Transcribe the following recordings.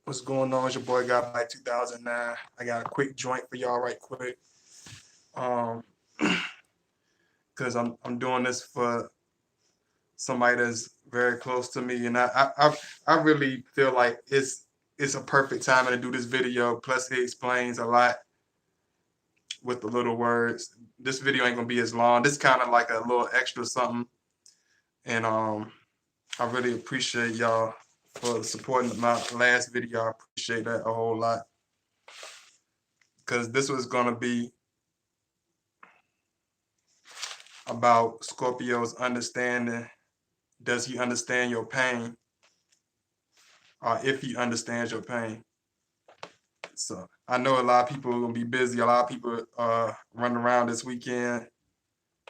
What's going on? It's your boy Got by 2009. I got a quick joint for y'all right quick. Um, cause I'm doing this for somebody that's very close to me, and I really feel like it's a perfect time to do this video. Plus, it explains a lot with the little words. This video ain't gonna be as long. This kind of like a little extra something, and I really appreciate y'all for supporting my last video. I appreciate that a whole lot. Cause this was gonna be about Scorpio's understanding. Does he understand your pain? Or if he understands your pain. So I know a lot of people are gonna be busy. A lot of people running around this weekend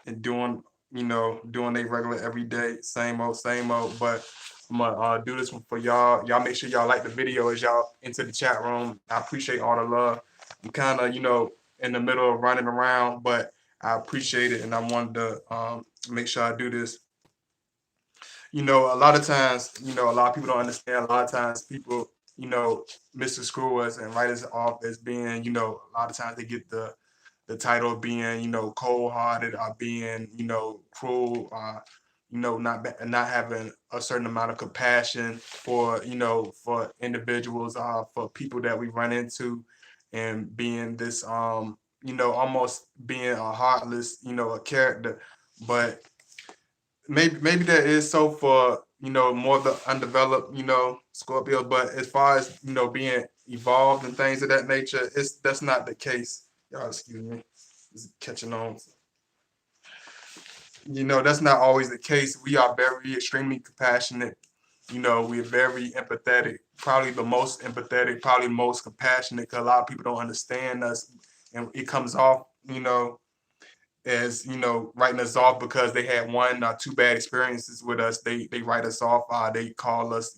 and doing, doing their regular everyday, same old, same old. But I'm gonna do this one for y'all. Y'all make sure y'all like the video as y'all into the chat room. I appreciate all the love. I'm kind of, in the middle of running around, but I appreciate it, and I wanted to make sure I do this. A lot of times, a lot of people don't understand. A lot of times people, misconstrue us and write us off as being, a lot of times they get the title of being, cold-hearted or being, cruel, not having a certain amount of compassion for, for individuals, for people that we run into, and being this, almost being a heartless, a character. But maybe that is so for more of the undeveloped Scorpio, but as far as being evolved and things of that nature, that's not the case. Y'all excuse me, it's catching on. That's not always the case. We are very extremely compassionate. We're very empathetic, probably the most empathetic, probably most compassionate, because a lot of people don't understand us, and it comes off as writing us off because they had one or two bad experiences with us. They write us off. They call us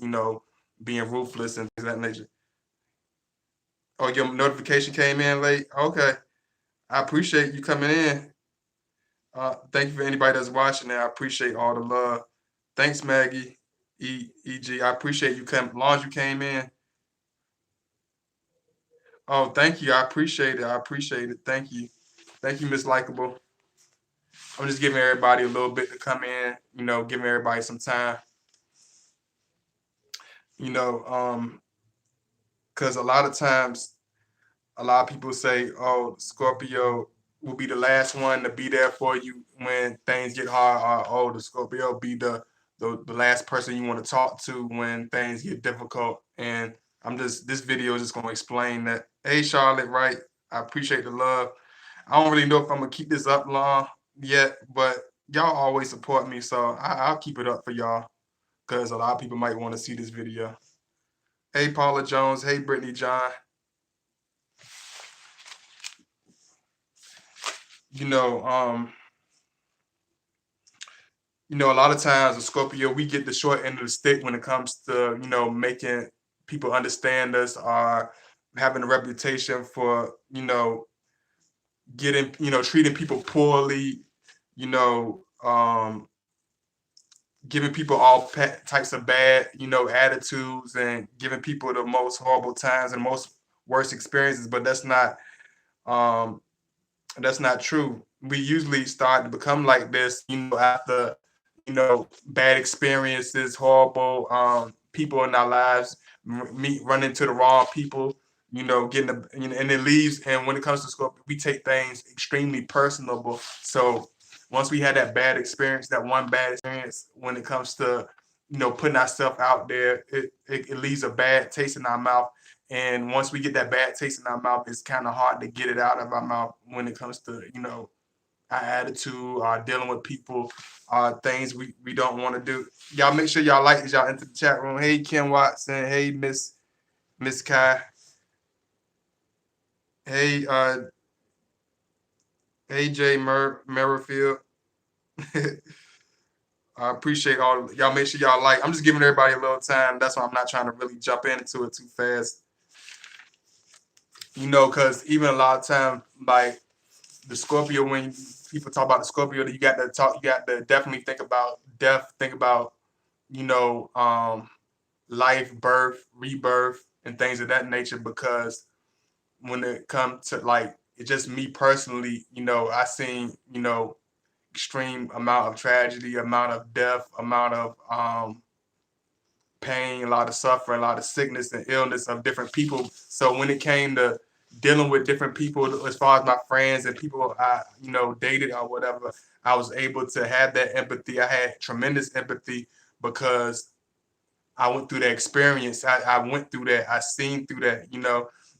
being ruthless and things of that nature. Oh, your notification came in late. Okay, I appreciate you coming in. Thank you for anybody that's watching. I appreciate all the love. Thanks, Maggie. EG, I appreciate you coming. Long as you came in. Oh, thank you. I appreciate it. I appreciate it. Thank you. Thank you, Miss Likeable. I'm just giving everybody a little bit to come in, giving everybody some time. Because a lot of times, a lot of people say, oh, Scorpio will be the last one to be there for you when things get hard, or oh, the Scorpio be the last person you want to talk to when things get difficult. And this video is just going to explain that. Hey, Charlotte, right? I appreciate the love. I don't really know if I'm going to keep this up long yet, but y'all always support me, so I'll keep it up for y'all, because a lot of people might want to see this video. Hey, Paula Jones. Hey, Brittany John. A lot of times, a Scorpio, we get the short end of the stick when it comes to, making people understand us, or having a reputation for, getting, treating people poorly, giving people all types of bad, attitudes, and giving people the most horrible times and most worst experiences. But that's not true. We usually start to become like this, after, bad experiences, horrible people in our lives, run into the wrong people, getting and it leaves. And when it comes to Scorpio, we take things extremely personable. So once we had that bad experience, that one bad experience, when it comes to, putting ourselves out there, it leaves a bad taste in our mouth. And once we get that bad taste in our mouth, it's kind of hard to get it out of our mouth when it comes to, our attitude, dealing with people, things we don't want to do. Y'all make sure y'all like as y'all enter the chat room. Hey, Kim Watson. Hey, Miss Kai. Hey, AJ Merrifield. I appreciate all y'all. Make sure y'all like. I'm just giving everybody a little time. That's why I'm not trying to really jump into it too fast. Because even a lot of time, like the Scorpio, when people talk about the Scorpio, you got to definitely think about death, think about, life, birth, rebirth, and things of that nature. Because when it comes to like it just me personally, I seen, extreme amount of tragedy, amount of death, amount of pain, a lot of suffering, a lot of sickness and illness of different people. So when it came to dealing with different people, as far as my friends and people I, dated or whatever, I was able to have that empathy. I had tremendous empathy because I went through that experience. I went through that. I seen through that,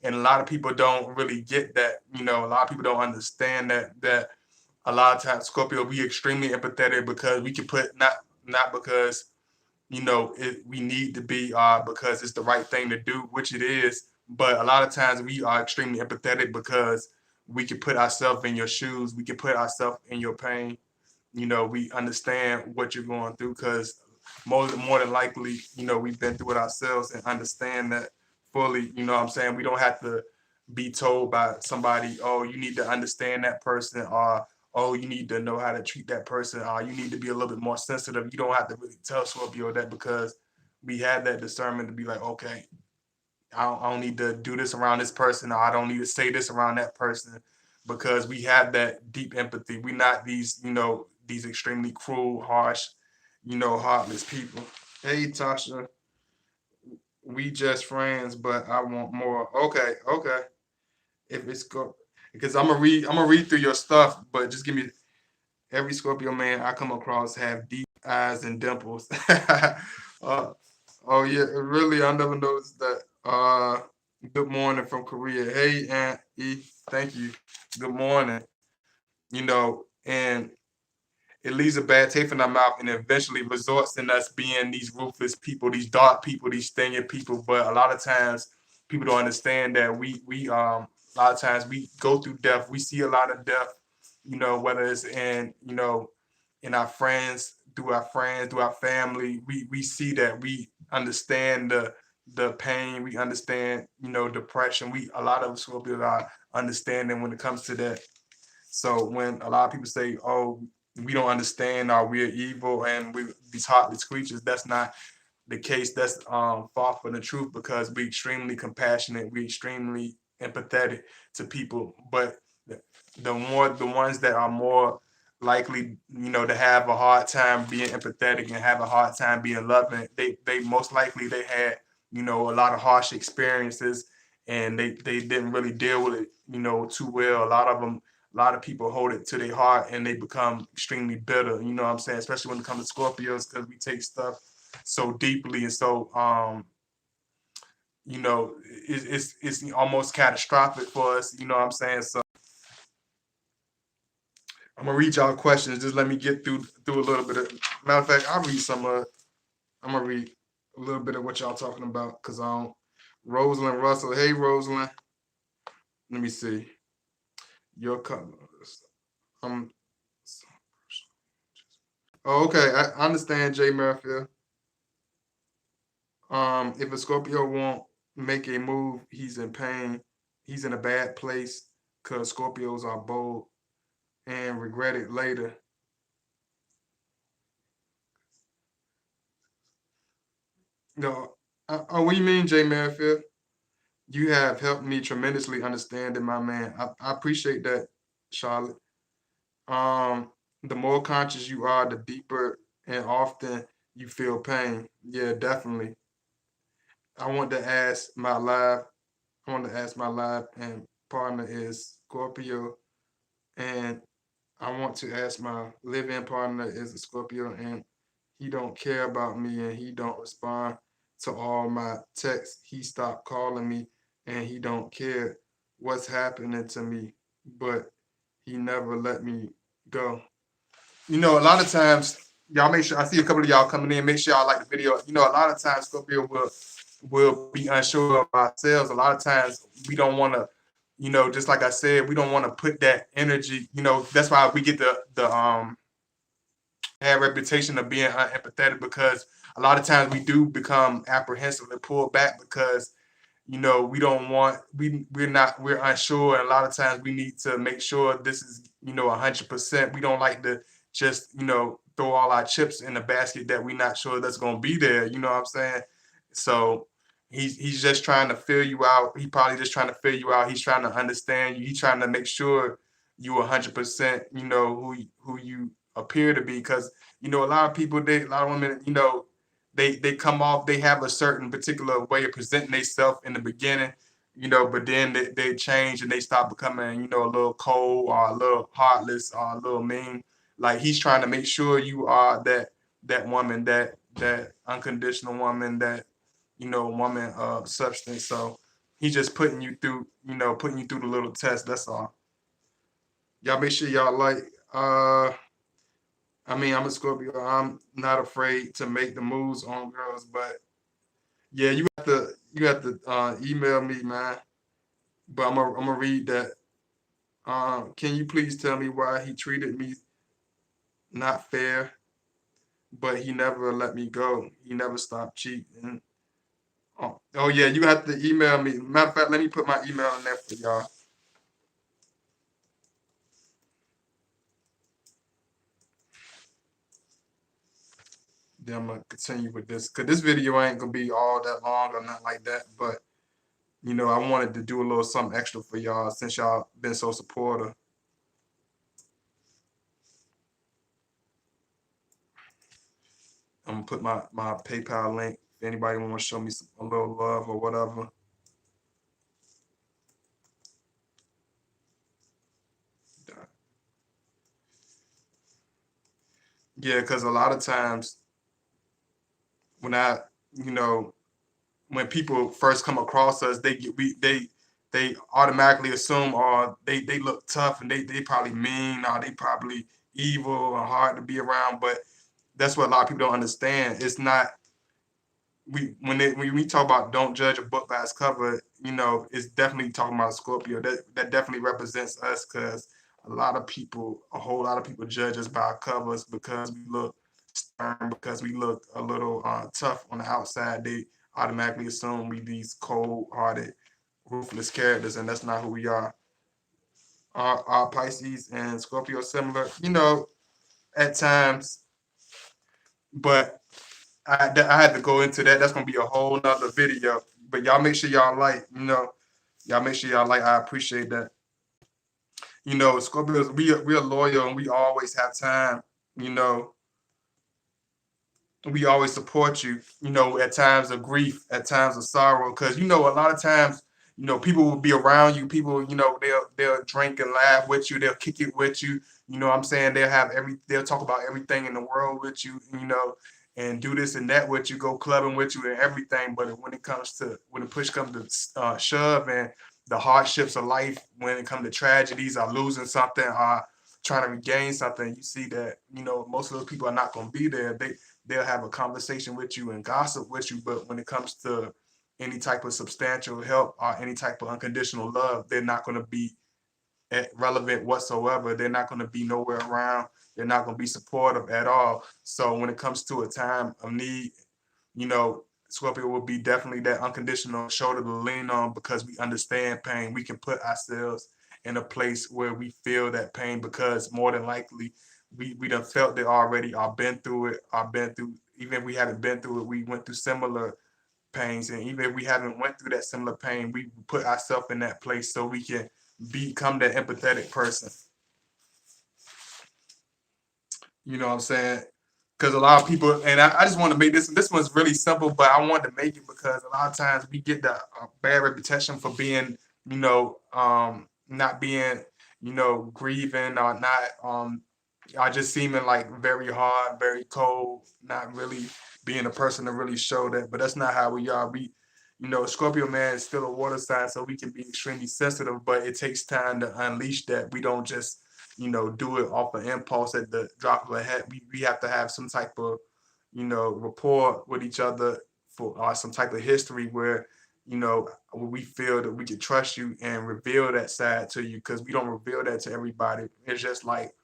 and a lot of people don't really get that. A lot of people don't understand that a lot of times Scorpio be extremely empathetic because we can put not because we need to be because it's the right thing to do, which it is. But a lot of times we are extremely empathetic because we can put ourselves in your shoes. We can put ourselves in your pain. We understand what you're going through because more than likely, we've been through it ourselves and understand that fully. You know what I'm saying? We don't have to be told by somebody, oh, you need to understand that person, or oh, you need to know how to treat that person, or you need to be a little bit more sensitive. You don't have to really tell Scorpio that because we had that discernment to be like, okay, I don't need to do this around this person, or I don't need to say this around that person, because we have that deep empathy. We're not these extremely cruel, harsh, heartless people. Hey, Tasha, we just friends, but I want more. Okay, okay. If it's go, because I'm gonna read through your stuff, but just give me every Scorpio man I come across have deep eyes and dimples. uh, oh yeah, really, I never noticed that. Good morning from Korea. Hey, Aunt E, thank you. Good morning. And it leaves a bad taste in our mouth and eventually results in us being these ruthless people, these dark people, these stinging people. But a lot of times people don't understand that a lot of times we go through death. We see a lot of death, whether it's in our friends, through our family. We see that, we understand the pain, we understand, depression. We a lot of us will be understanding when it comes to that. So when a lot of people say, "Oh, we don't understand," or "We're evil," and we these heartless creatures, that's not the case. That's far from the truth, because we're extremely compassionate, we're extremely empathetic to people. But the ones that are more likely, to have a hard time being empathetic and have a hard time being loving, they most likely they had, a lot of harsh experiences, and they didn't really deal with it, too well. A lot of people hold it to their heart and they become extremely bitter, you know what I'm saying? Especially when it comes to Scorpios, because we take stuff so deeply and so it's almost catastrophic for us, you know what I'm saying? So I'm gonna read y'all questions. Just let me get through a little bit of, matter of fact, I'll read some I'm gonna read a little bit of what y'all talking about, because I don't. Rosalind Russell, hey Rosalind. Let me see. Your colors. Um oh, okay, I understand, Jay Merrifield. If a Scorpio won't make a move, he's in pain. He's in a bad place because Scorpios are bold and regret it later. No, what do you mean, Jay Merrifield? You have helped me tremendously understand it, my man. I appreciate that, Charlotte. The more conscious you are, the deeper and often you feel pain. Yeah, definitely. I want to ask my live. I want to ask my live and partner is Scorpio, and I want to ask my live-in partner is a Scorpio, and he don't care about me, and he don't respond to all my texts. He stopped calling me, and he don't care what's happening to me, but he never let me go. A lot of times, y'all make sure I see a couple of y'all coming in. Make sure y'all like the video. A lot of times Scorpio will be unsure of ourselves. A lot of times we don't want to, just like I said, we don't want to put that energy. That's why we get the have reputation of being unempathetic, because a lot of times we do become apprehensive and pull back because we don't want we're unsure, and a lot of times we need to make sure this is 100%. We don't like to just throw all our chips in the basket that we're not sure that's going to be there, you know what I'm saying? So He's just trying to fill you out. He probably just trying to fill you out. He's trying to understand you. He's trying to make sure you 100%, who you appear to be. Because a lot of people, a lot of women, they come off, they have a certain particular way of presenting themselves in the beginning, but then they change and they stop becoming, a little cold or a little heartless or a little mean. Like he's trying to make sure you are that woman, that unconditional woman, that woman of substance. So he's just putting you through, putting you through the little test. That's all. Y'all make sure y'all like. I mean, I'm a Scorpio. I'm not afraid to make the moves on girls, but yeah, you have to email me, man. But I'm gonna read that. Can you please tell me why he treated me not fair, but he never let me go. He never stopped cheating. Oh yeah, you have to email me. Matter of fact, let me put my email in there for y'all. Then I'm gonna continue with this because this video ain't gonna be all that long or nothing like that. But I wanted to do a little something extra for y'all since y'all been so supportive. I'm gonna put my PayPal link if anybody want to show me a little love or whatever. Yeah, because a lot of times when you know, when people first come across us, they automatically assume, or they look tough and they probably mean, or they probably evil or hard to be around. But that's what a lot of people don't understand. It's not when we talk about don't judge a book by its cover, it's definitely talking about Scorpio. That definitely represents us because a whole lot of people judge us by our covers because we look stern, because we look a little tough on the outside. They automatically assume we these cold-hearted, ruthless characters, and that's not who we are. Our Pisces and Scorpio similar, at times, but I had to go into that. That's gonna be a whole nother video. But y'all make sure y'all like, y'all make sure y'all like. I appreciate that. Scorpios, we are loyal and we always have time. You know, we always support you, at times of grief, at times of sorrow. Because a lot of times, people will be around you. People, they'll drink and laugh with you. They'll kick it with you. You know what I'm saying? They'll talk about everything in the world with you, and do this and that with you, go clubbing with you and everything. But when the push comes to shove and the hardships of life, when it comes to tragedies or losing something or trying to regain something, you see that, most of those people are not going to be there. They'll have a conversation with you and gossip with you, but when it comes to any type of substantial help or any type of unconditional love, they're not going to be relevant whatsoever. They're not going to be nowhere around. They're not going to be supportive at all. So when it comes to a time of need, Scorpio will be definitely that unconditional shoulder to lean on because we understand pain. We can put ourselves in a place where we feel that pain because more than likely we done felt it already, or been through it, or been through, even if we haven't been through it, we went through similar pains. And even if we haven't went through that similar pain, we put ourselves in that place so we can become that empathetic person. You know what I'm saying? Because a lot of people, and I just want to make this one's really simple, but I wanted to make it because a lot of times we get the bad reputation for being, not being, grieving or not, are just seeming like very hard, very cold, not really being a person to really show that. But that's not how we are. Scorpio man is still a water sign, so we can be extremely sensitive, but it takes time to unleash that. We don't just, do it off an impulse at the drop of a hat. We have to have some type of, rapport with each other for some type of history where, we feel that we can trust you and reveal that side to you because we don't reveal that to everybody. It's just like,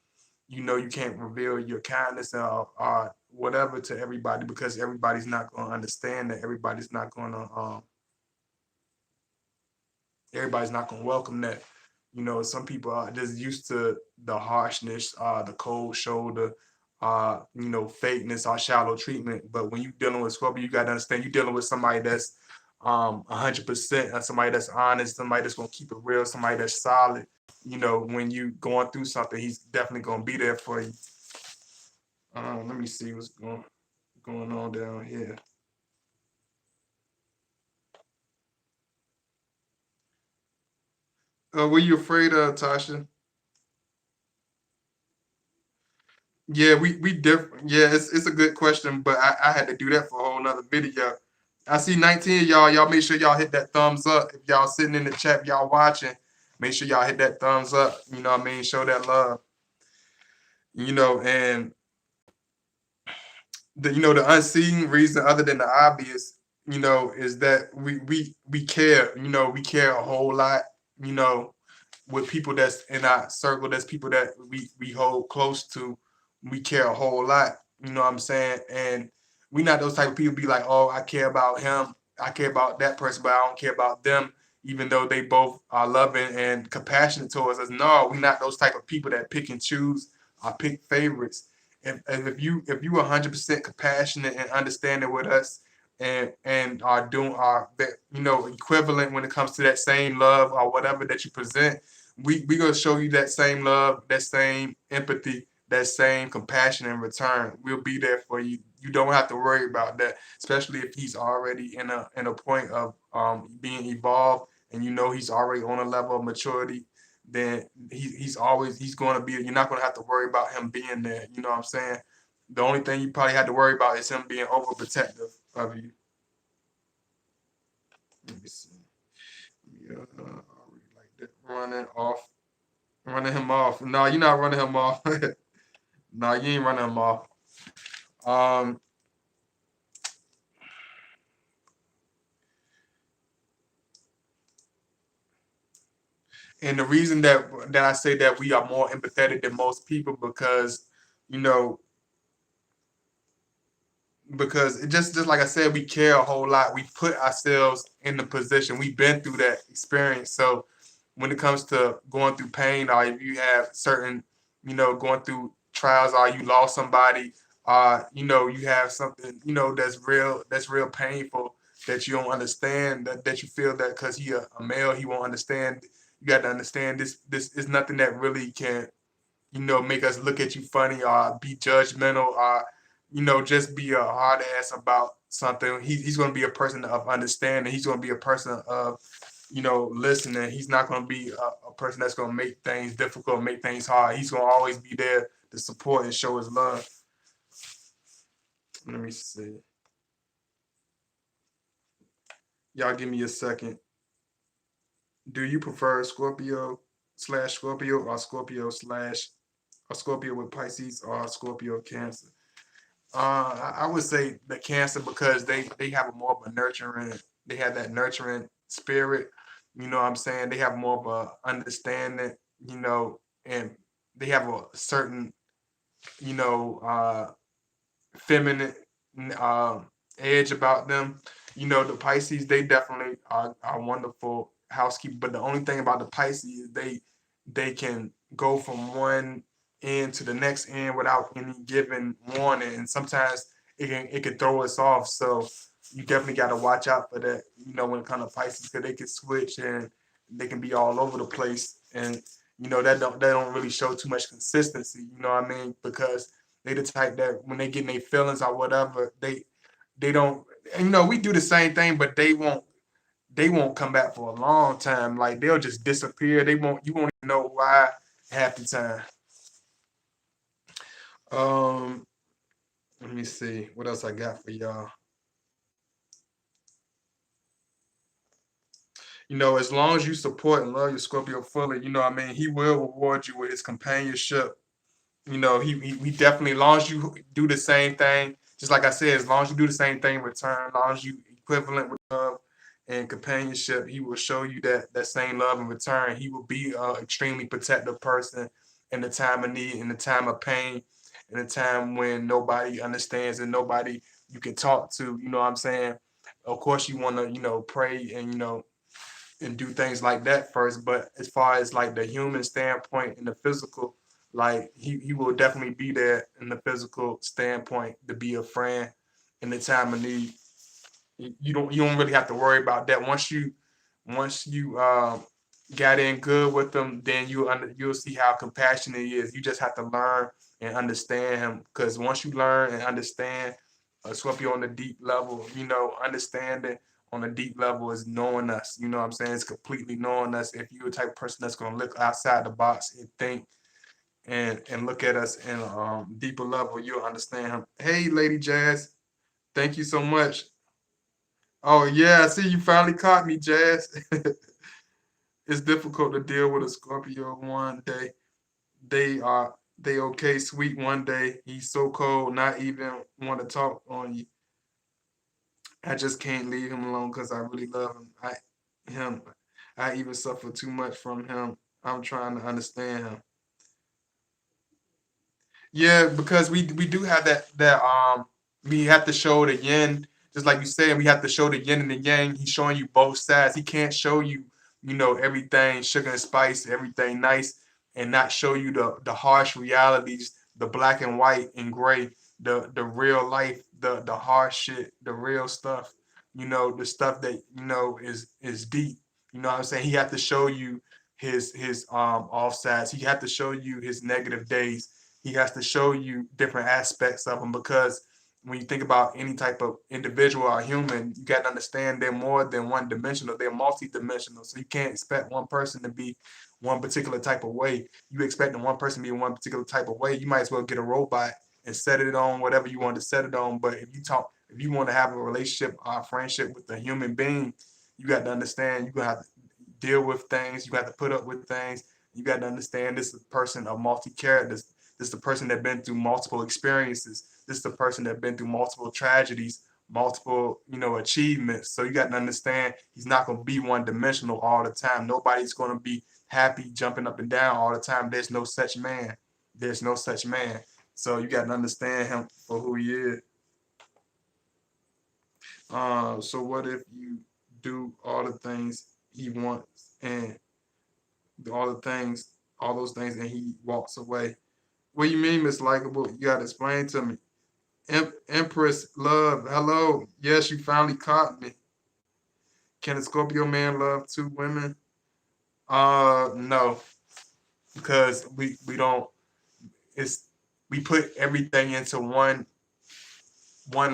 you can't reveal your kindness or whatever to everybody because everybody's not going to understand that. Everybody's not going to welcome that. Some people are just used to the harshness, the cold shoulder, fakeness or shallow treatment. But when you're dealing with Scorpio, you got to understand you're dealing with somebody that's 100%, somebody that's honest, somebody that's gonna keep it real, somebody that's solid. When you going through something, he's definitely gonna be there for you. Let me see what's going on down here. Were you afraid of, Tasha? Yeah, we different. Yeah, it's a good question, but I had to do that for a whole nother video. I see 19 of y'all. Y'all make sure y'all hit that thumbs up. If y'all sitting in the chat, y'all watching, make sure y'all hit that thumbs up. You know what I mean? Show that love. And the unseen reason other than the obvious, is that we care. We care a whole lot. You know, with people that's in our circle, that's people that we hold close to, we care a whole lot. You know what I'm saying? And we not those type of people be like, oh, I care about him, I care about that person, but I don't care about them, even though they both are loving and compassionate towards us. No, we not those type of people that pick and choose or pick favorites. If you 100% compassionate and understanding with us, and are doing our equivalent when it comes to that same love or whatever that you present, we gonna show you that same love, that same empathy, that same compassion in return. We'll be there for you. You don't have to worry about that, especially if he's already in a point of being evolved, and he's already on a level of maturity. Then he's going to be. You're not going to have to worry about him being there. You know what I'm saying? The only thing you probably had to worry about is him being overprotective of you. Let me see. Yeah, like that. Running him off. No, you're not running him off. No, you ain't running him off. Um, and the reason that I say that we are more empathetic than most people, because you know because it just like I said, we care a whole lot. We put ourselves in the position. We've been through that experience. So when it comes to going through pain, or if you have certain, going through trials, or you lost somebody, you have something, that's real painful, that you don't understand, that you feel that because he a male, he won't understand. You got to understand this is nothing that really can make us look at you funny or be judgmental, or, just be a hard ass about something. He's going to be a person of understanding. He's going to be a person of, listening. He's not going to be a person that's going to make things difficult, make things hard. He's going to always be there to support and show his love. Let me see. Y'all give me a second. Do you prefer Scorpio/Scorpio, or Scorpio with Pisces, or Scorpio Cancer? I would say the Cancer, because they have a more of a nurturing. They have that nurturing spirit. You know what I'm saying? They have more of a understanding. And they have a certain you know feminine uh, edge about them. The Pisces, they definitely are wonderful housekeepers. But the only thing about the Pisces is they can go from one end to the next end without any given warning, and sometimes it can throw us off. So you definitely got to watch out for that. When it comes to Pisces, because they can switch and they can be all over the place, and that don't really show too much consistency. You know what I mean? Because they the type that when they get in their feelings or whatever, they don't. And, we do the same thing, but they won't come back for a long time. Like, they'll just disappear. You won't even know why half the time. Um, Let me see what else I got for y'all. As long as you support and love your Scorpio fully, what I mean, he will reward you with his companionship. He definitely, as long as you do the same thing, just like I said, as long as you do the same thing in return, as long as you equivalent with love and companionship, he will show you that same love in return. He will be an extremely protective person in the time of need, in the time of pain, in the time when nobody understands and nobody you can talk to. You know what I'm saying? Of course, you want to, pray and do things like that first. But as far as like the human standpoint and the physical, like he will definitely be there in the physical standpoint to be a friend in the time of need. You don't really have to worry about that. Once you got in good with them, then you'll see how compassionate he is. You just have to learn and understand him, because once you learn and understand Scorpio on the deep level, understanding on a deep level is knowing us. You know what I'm saying? It's completely knowing us. If you're the type of person that's gonna look outside the box and think and look at us in a deeper level, you'll understand him. Hey, Lady Jazz, thank you so much. Oh yeah, I see you finally caught me, Jazz. It's difficult to deal with a Scorpio one day. They okay, sweet one day. He's so cold, not even want to talk on you. I just can't leave him alone because I really love him. Him, I even suffer too much from him. I'm trying to understand him. Yeah, because we do have that we have to show the yin, just like you said, we have to show the yin and the yang. He's showing you both sides. He can't show you, everything sugar and spice, everything nice, and not show you the harsh realities, the black and white and gray, the real life, the harsh shit, the real stuff, the stuff that is deep. You know what I'm saying? He had to show you his offsides. He had to show you his negative days. He has to show you different aspects of them, because when you think about any type of individual or human, you got to understand they're more than one dimensional. They're multi-dimensional. So you can't expect one person to be one particular type of way. You expecting one person to be one particular type of way, you might as well get a robot and set it on whatever you want to set it on. But if you want to have a relationship or a friendship with a human being, you got to understand you're gonna have to deal with things. You got to put up with things. You got to understand this is a person of multi characters. This is the person that been through multiple experiences. This is the person that been through multiple tragedies, multiple, achievements. So you got to understand he's not going to be one dimensional all the time. Nobody's going to be happy jumping up and down all the time. There's no such man. There's no such man. So you got to understand him for who he is. So what if you do all the things he wants and do all those things, and he walks away? What do you mean, Miss Likeable? You gotta explain to me. Empress Love, hello. Yes, you finally caught me. Can a Scorpio man love two women? No, because we don't. It's we put everything into one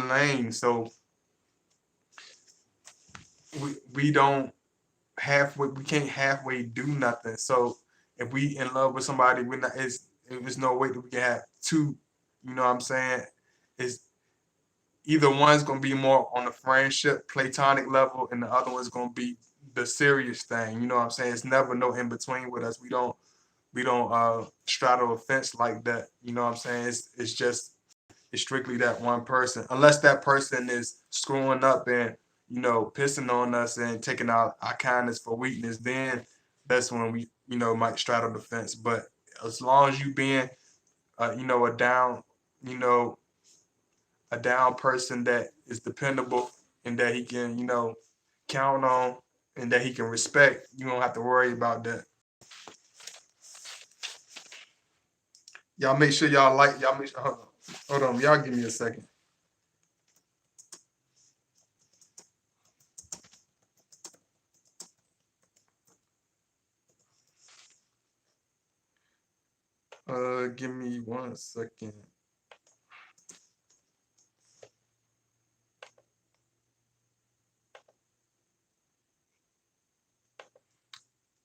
lane, so we don't halfway. We can't halfway do nothing. So if we in love with somebody, we're not. There's no way that we can have two. You know what I'm saying? It's either one's gonna be more on the friendship, platonic level, and the other one's gonna be the serious thing. You know what I'm saying? It's never no in between with us. We don't straddle a fence like that. You know what I'm saying? It's strictly that one person. Unless that person is screwing up and pissing on us and taking our kindness for weakness, then that's when we might straddle the fence. But as long as you being a down, you know, a down person that is dependable and that he can, count on and that he can respect, you don't have to worry about that. Y'all make sure y'all like, y'all make sure, hold on, y'all give me a second. Give me 1 second.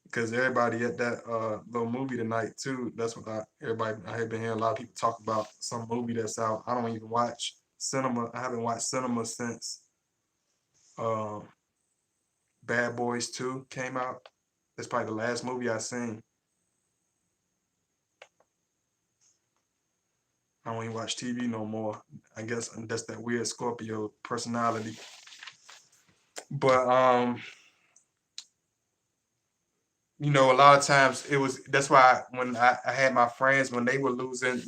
Because everybody at that little movie tonight too. That's what I have been hearing a lot of people talk about some movie that's out. I don't even watch cinema. I haven't watched cinema since um, Bad Boys 2 came out. That's probably the last movie I seen. I don't even watch TV no more. I guess that's that weird Scorpio personality. But a lot of times that's why when I had my friends, when they were losing,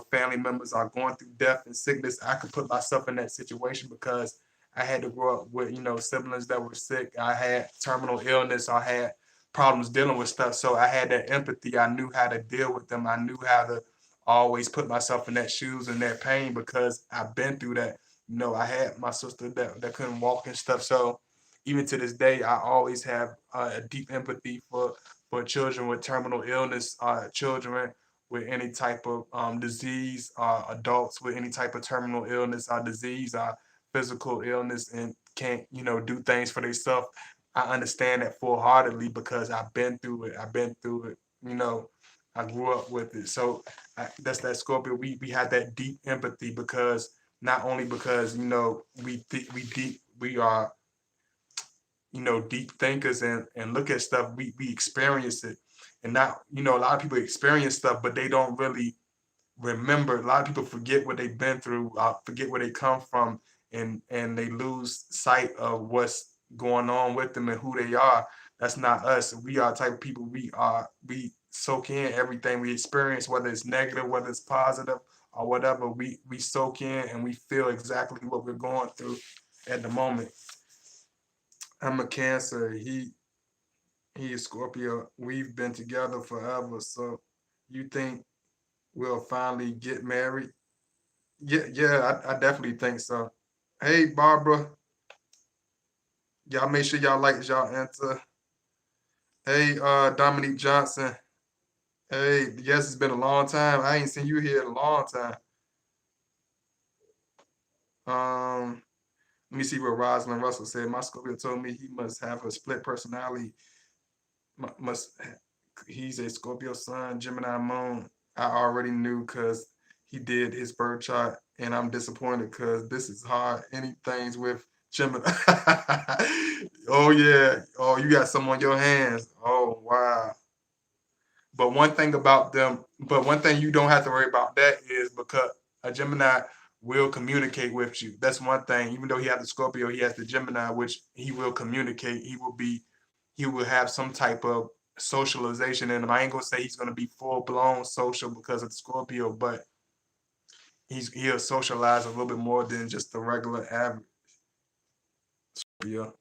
family members are going through death and sickness, I could put myself in that situation because I had to grow up with, siblings that were sick. I had terminal illness. I had problems dealing with stuff. So I had that empathy. I knew how to deal with them. I knew how to always put myself in that shoes and that pain because I've been through that. You know, I had my sister that couldn't walk and stuff. So even to this day, I always have a deep empathy for children with terminal illness, children with any type of disease, adults with any type of terminal illness or disease, physical illness, and can't, you know, do things for themselves. I understand that full heartedly because I've been through it. I've been through it. You know, I grew up with it. So that's that Scorpio. We had that deep empathy because not only because, you know, we are, you know, deep thinkers and look at stuff, we experience it. And not, you know, a lot of people experience stuff, but they don't really remember. A lot of people forget what they've been through, forget where they come from, and they lose sight of what's going on with them and who they are. That's not us. We are the type of people, we soak in everything we experience, whether it's negative, whether it's positive or whatever. We soak in and we feel exactly what we're going through at the moment. I'm a Cancer. He is Scorpio. We've been together forever. So you think we'll finally get married? Yeah, yeah, I definitely think so. Hey, Barbara, y'all make sure y'all like y'all enter. Hey, Dominique Johnson. Hey, yes, it's been a long time. I ain't seen you here in a long time. Um, Let me see what Rosalind Russell said. My Scorpio told me he must have a split personality. Must He's a Scorpio sun, Gemini moon. I already knew because he did his birth chart, and I'm disappointed because this is hard. Anything's with Gemini. Oh yeah. Oh, you got some on your hands. Oh wow. But one thing you don't have to worry about that is because a Gemini will communicate with you. That's one thing. Even though he has the Scorpio, he has the Gemini, which he will communicate. He will have some type of socialization in him. I ain't gonna say he's gonna be full blown social because of the Scorpio, but he'll socialize a little bit more than just the regular average Scorpio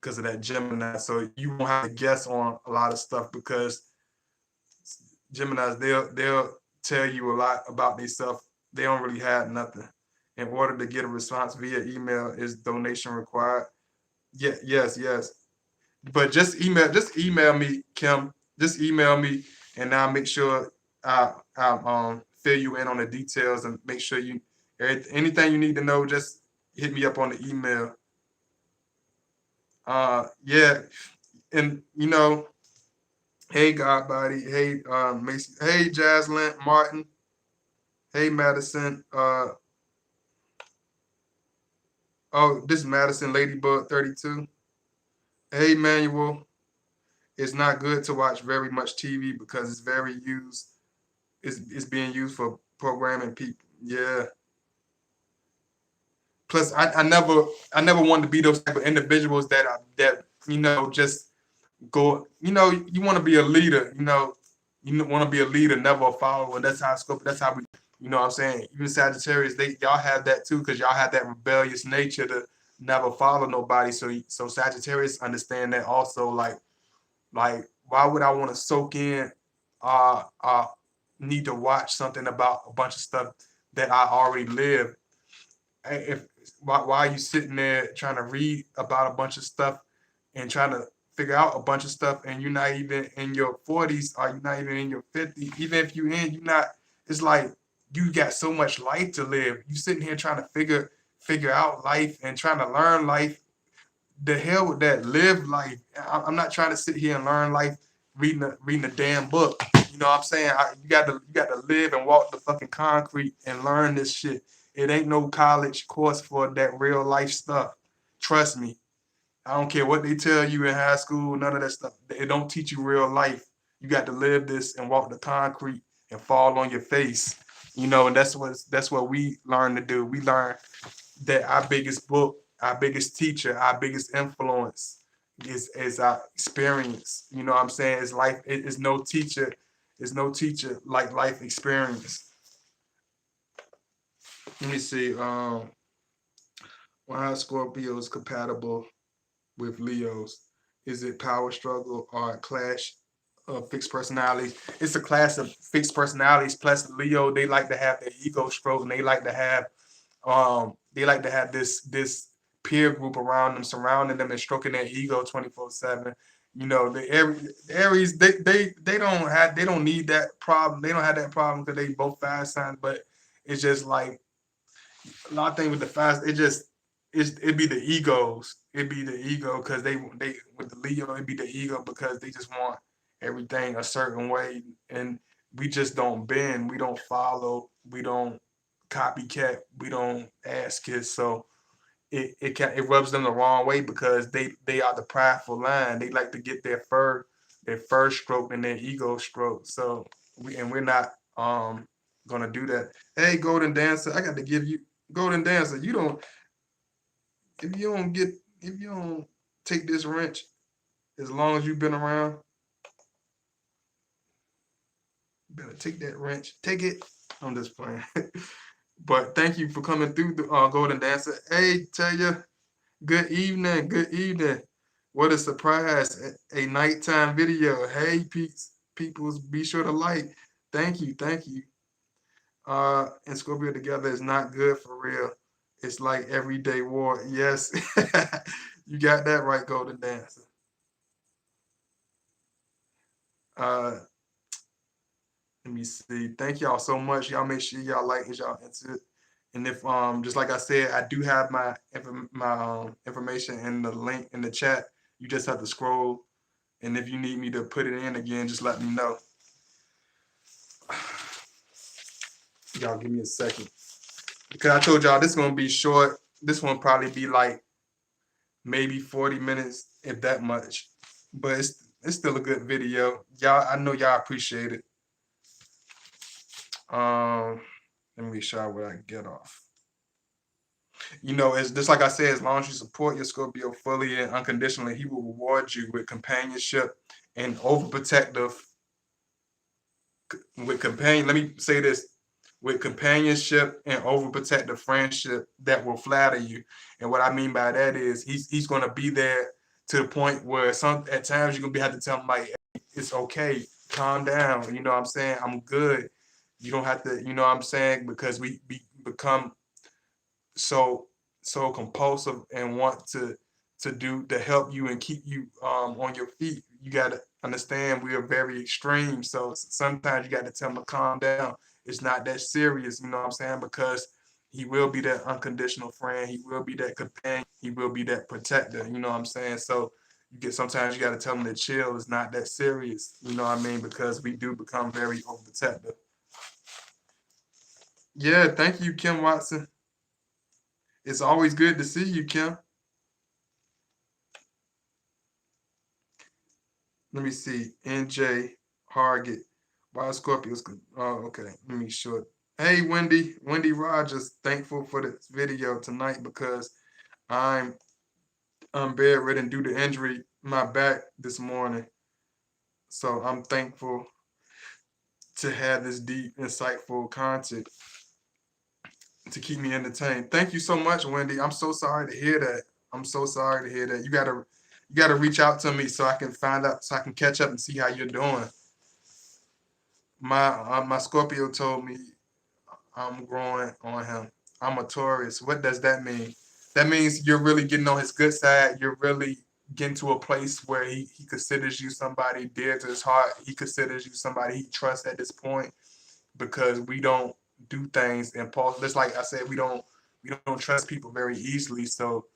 because of that Gemini. So you won't have to guess on a lot of stuff because Geminis, they'll tell you a lot about themselves. They don't really have nothing. In order to get a response via email, is donation required? Yeah, yes. But just email me, Kim. Just email me, and I'll make sure I fill you in on the details and make sure anything you need to know. Just hit me up on the email. Yeah, and you know, hey Godbody, hey Macy, hey Jaslyn Martin, hey Madison. Oh, this is Madison Ladybug 32. Hey Manuel, it's not good to watch very much TV because it's very used. It's being used for programming people. Yeah. Plus, I never wanted to be those type of individuals that you know just go. You know, you want to be a leader. You want to be a leader, never a follower. That's how Scorpio. That's how we. You know what I'm saying? Even Sagittarius, y'all have that too, because y'all have that rebellious nature to never follow nobody. So Sagittarius understand that also. Like why would I want to soak in? Uh, uh, Need to watch something about a bunch of stuff that I already live. If why are you sitting there trying to read about a bunch of stuff and trying to figure out a bunch of stuff and you're not even in your 40s or you're not even in your 50s, even if you're not, it's like you got so much life to live. You sitting here trying to figure out life and trying to learn life. The hell with that. Live life. I'm not trying to sit here and learn life reading a damn book. You know what I'm saying? You got to live and walk the fucking concrete and learn this shit. It ain't no college course for that real life stuff. Trust me. I don't care what they tell you in high school, none of that stuff. It don't teach you real life. You got to live this and walk the concrete and fall on your face. You know, and that's what we learn to do. We learn that our biggest book, our biggest teacher, our biggest influence is our experience. You know what I'm saying? It's life. It is no teacher. It's no teacher like life experience. Let me see. Why are Scorpios compatible with Leos? Is it power struggle or a clash of fixed personalities? It's a clash of fixed personalities. Plus, Leo, they like to have their ego stroke and they like to have They like to have this peer group around them, surrounding them and stroking their ego 24/7. You know, the Aries, they don't need that problem. They don't have that problem because they both fast signs, but it's just like a lot of things with the fast, it be the egos. It be the ego because they with the Leo, it be the ego because they just want everything a certain way, and we just don't bend, we don't follow, we don't copycat, we don't ask it. So it rubs them the wrong way because they are the prideful line. They like to get their first stroke and their ego stroke. So we're not gonna do that. Hey, Golden Dancer, I got to give you Golden Dancer. You don't if you don't get if you don't take this wrench as long as you've been around, you better take that wrench. Take it. I'm just playing. But thank you for coming through the Golden Dancer. Hey, tell you. Good evening. Good evening. What a surprise. A nighttime video. Hey, peoples, be sure to like. Thank you. Thank you. And Scorpio together is not good for real. It's like everyday war. Yes. You got that right, Golden Dancer. Uh, Let me see. Thank y'all so much. Y'all make sure y'all like it, y'all into it. And if just like I said, I do have my information in the link in the chat. You just have to scroll. And if you need me to put it in again, just let me know. Y'all give me a second. Because I told y'all this is gonna be short. This one probably be like maybe 40 minutes, if that much. But it's still a good video. Y'all, I know y'all appreciate it. Let me make sure what I get off. You know, it's just like I said, as long as you support your Scorpio fully and unconditionally, he will reward you with companionship and overprotective let me say this, with companionship and overprotective friendship that will flatter you. And what I mean by that is he's gonna be there to the point where at times you're gonna have to tell him like, hey, it's okay, calm down, you know what I'm saying? I'm good. You don't have to, you know what I'm saying? Because we become so compulsive and want to help you and keep you on your feet. You got to understand we are very extreme. So sometimes you got to tell them to calm down. It's not that serious, you know what I'm saying? Because he will be that unconditional friend. He will be that companion. He will be that protector. You know what I'm saying? So sometimes you got to tell them to chill. It's not that serious. You know what I mean? Because we do become very overprotective. Yeah, thank you, Kim Watson. It's always good to see you, Kim. Let me see. NJ Hargett. Why Scorpios? Oh, okay. Let me show. Hey, Wendy Rogers. Thankful for this video tonight because I'm bedridden due to injury my back this morning. So I'm thankful to have this deep, insightful content to keep me entertained. Thank you so much, Wendy. I'm so sorry to hear that. I'm so sorry to hear that. You gotta reach out to me so I can find out, so I can catch up and see how you're doing. My Scorpio told me I'm growing on him. I'm a Taurus. What does that mean? That means you're really getting on his good side. You're really getting to a place where he considers you somebody dear to his heart. He considers you somebody he trusts at this point because we don't do things impulse. Just like I said, we don't trust people very easily. So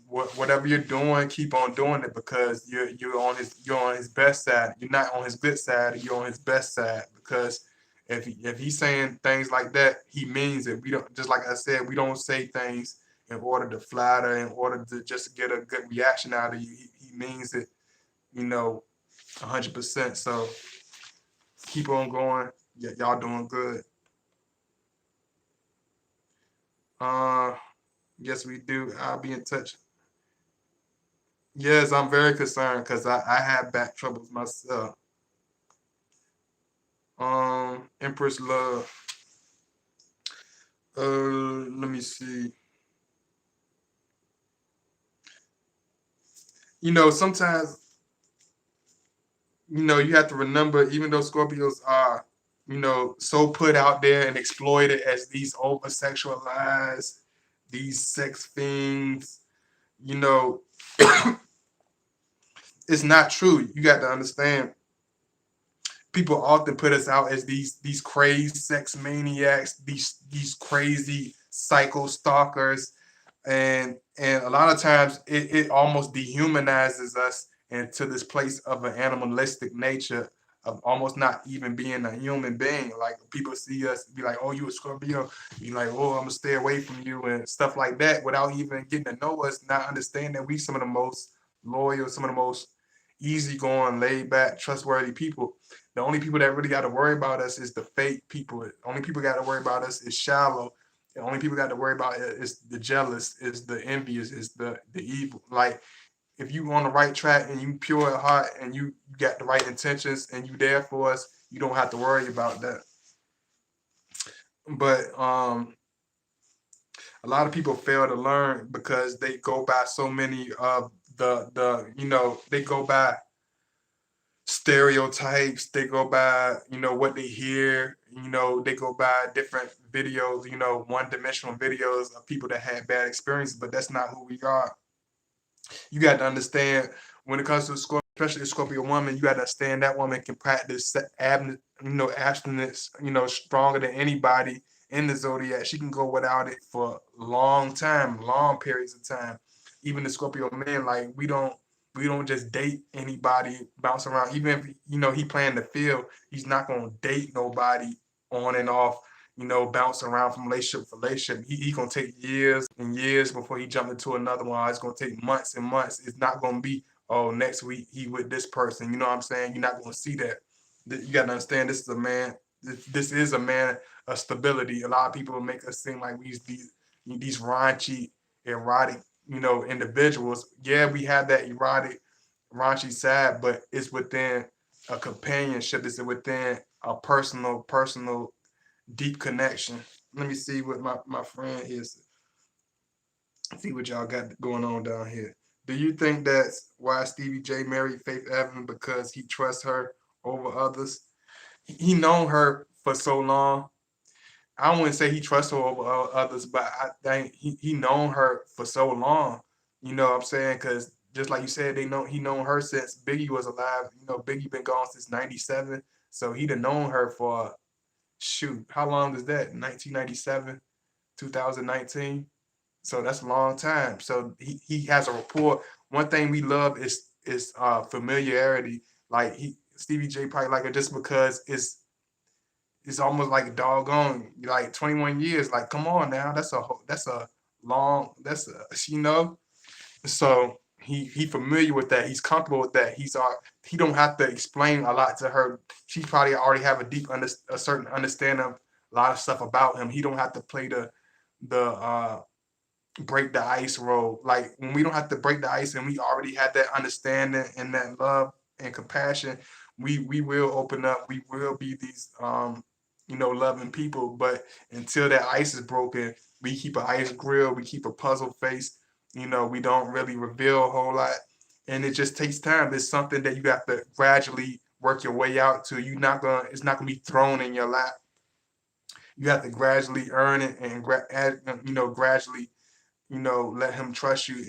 whatever you're doing, keep on doing it because you're on his best side. You're not on his good side. You're on his best side because if he's saying things like that, he means it. We don't, just like I said, we don't say things in order to flatter, in order to just get a good reaction out of you. He means it, you know, 100%. So keep on going. Y'all doing good. Yes, we do. I'll be in touch. Yes, I'm very concerned because I have back troubles myself. Empress Love. Let me see. You know, sometimes, you know, you have to remember, even though Scorpios are so put out there and exploited as these over sexualized, these sex fiends, you know, it's not true. You got to understand, people often put us out as these crazy sex maniacs, these crazy psycho stalkers, and a lot of times it almost dehumanizes us into this place of an animalistic nature of almost not even being a human being. Like people see us be like, "Oh, you a Scorpio?" Be like, "Oh, I'm gonna stay away from you," and stuff like that, without even getting to know us, not understanding that we some of the most loyal, some of the most easygoing, laid back, trustworthy people. The only people that really got to worry about us is the fake people. The only people got to worry about us is shallow. The only people got to worry about is the jealous, is the envious, is the evil. Like if you on the right track and you pure at heart and you got the right intentions and you there for us, you don't have to worry about that. But a lot of people fail to learn because they go by so many of they go by stereotypes, they go by what they hear, they go by different videos, one-dimensional videos of people that had bad experiences, but that's not who we are. You got to understand, when it comes to Scorpio, especially a Scorpio woman, you got to understand that woman can practice abstinence, stronger than anybody in the zodiac. She can go without it for a long time, long periods of time. Even the Scorpio men, like we don't just date anybody, bounce around. Even if he playing the field, he's not gonna date nobody on and off. Bounce around from relationship to relationship. He gonna take years and years before he jump into another one. It's gonna take months and months. It's not gonna be, oh, next week he with this person. You know what I'm saying? You're not gonna see that. You gotta understand, this is a man. This is a man of stability. A lot of people make us seem like these raunchy, erotic, individuals. Yeah, we have that erotic, raunchy side, but it's within a companionship. It's within a personal, deep connection. Let me see what my friend is. See what y'all got going on down here. Do you think that's why Stevie J married Faith Evans, because he trusts her over others? He known her for so long. I wouldn't say he trusts her over others, but I think he known her for so long. You know what I'm saying? Because just like you said, he known her since Biggie was alive. Biggie been gone since '97, so he'd have known her for, shoot, how long is that? 1997, 2019. So that's a long time. So he has a rapport. One thing we love is familiarity. Like Stevie J probably like it just because it's almost like doggone, like 21 years. Like, come on now, that's a long, that's a, So he familiar with that. He's comfortable with that. He don't have to explain a lot to her. She probably already have a certain understanding of a lot of stuff about him. He don't have to play the break the ice role. Like when we don't have to break the ice and we already had that understanding and that love and compassion, we will open up. We will be these loving people. But until that ice is broken, we keep an ice grill, we keep a puzzle face. We don't really reveal a whole lot. And it just takes time. It's something that you have to gradually work your way out to. It's not gonna be thrown in your lap. You have to gradually earn it and gradually let him trust you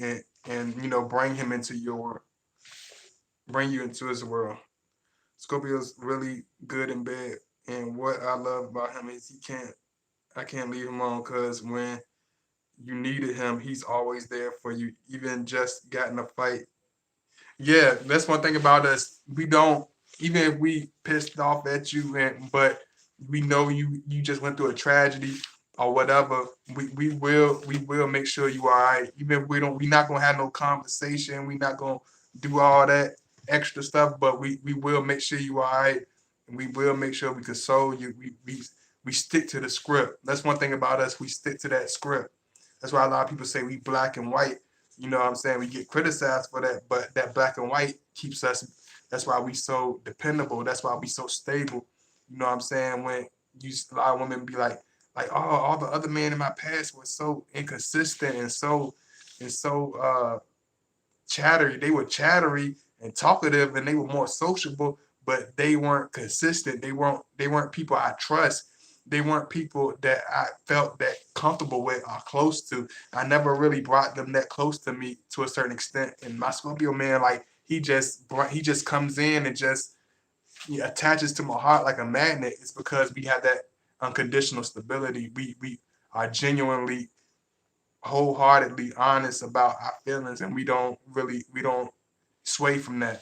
and bring you into his world. Scorpio's really good in bed, and what I love about him is I can't leave him alone, because when you needed him, he's always there for you. Even just got in a fight. Yeah, that's one thing about us. We don't, even if we pissed off at you, but we know you just went through a tragedy or whatever. We will make sure you all right. Even if we're not gonna have no conversation. We're not gonna do all that extra stuff, but we will make sure you all right, and we will make sure we console you. We stick to the script. That's one thing about us. We stick to that script. That's why a lot of people say we black and white. You know what I'm saying? We get criticized for that, but that black and white keeps us. That's why we so dependable. That's why we so stable. You know what I'm saying? When a lot of women be like, oh, all the other men in my past were so inconsistent and so chattery. They were chattery and talkative, and they were more sociable, but they weren't consistent. They weren't people I trust. They weren't people that I felt that comfortable with or close to. I never really brought them that close to me to a certain extent. And my Scorpio man, like he just comes in and just he attaches to my heart like a magnet. It's because we have that unconditional stability. We are genuinely, wholeheartedly honest about our feelings, and we don't sway from that.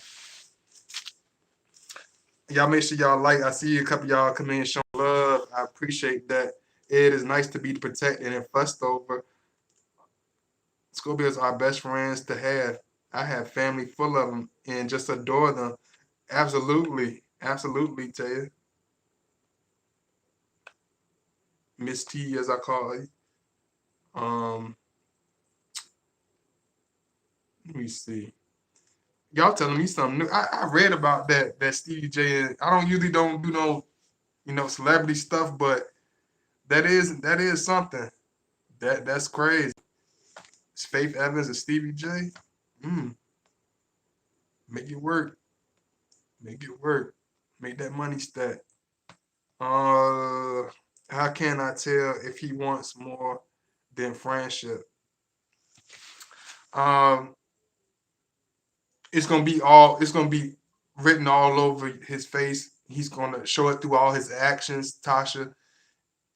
Y'all make sure y'all like. I see a couple of y'all come in and show love. I appreciate that. It is nice to be protected and fussed over. Scorpios are best friends to have. I have family full of them and just adore them. Absolutely, absolutely, Taya. Miss T, as I call it. Let me see. Y'all telling me something new. I read about that Stevie J. I don't usually don't do no celebrity stuff, but that is something. That's crazy. It's Faith Evans and Stevie J. Mm, make it work. Make it work. Make that money stack. How can I tell if he wants more than friendship? Um, it's gonna be written all over his face. He's gonna show it through all his actions, Tasha.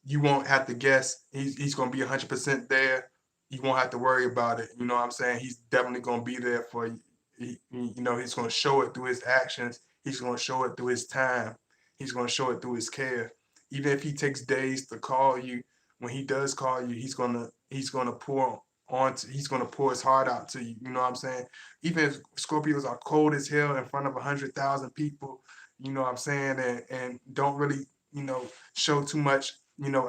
You won't have to guess. He's gonna be 100% there. You won't have to worry about it. You know what I'm saying? He's definitely gonna be there for you. He's gonna show it through his actions. He's gonna show it through his time. He's gonna show it through his care. Even if he takes days to call you, when he does call you, he's gonna he's gonna pour his heart out to you. You know what I'm saying? Even if Scorpios are cold as hell in front of 100,000 people, you know what I'm saying, and don't really show too much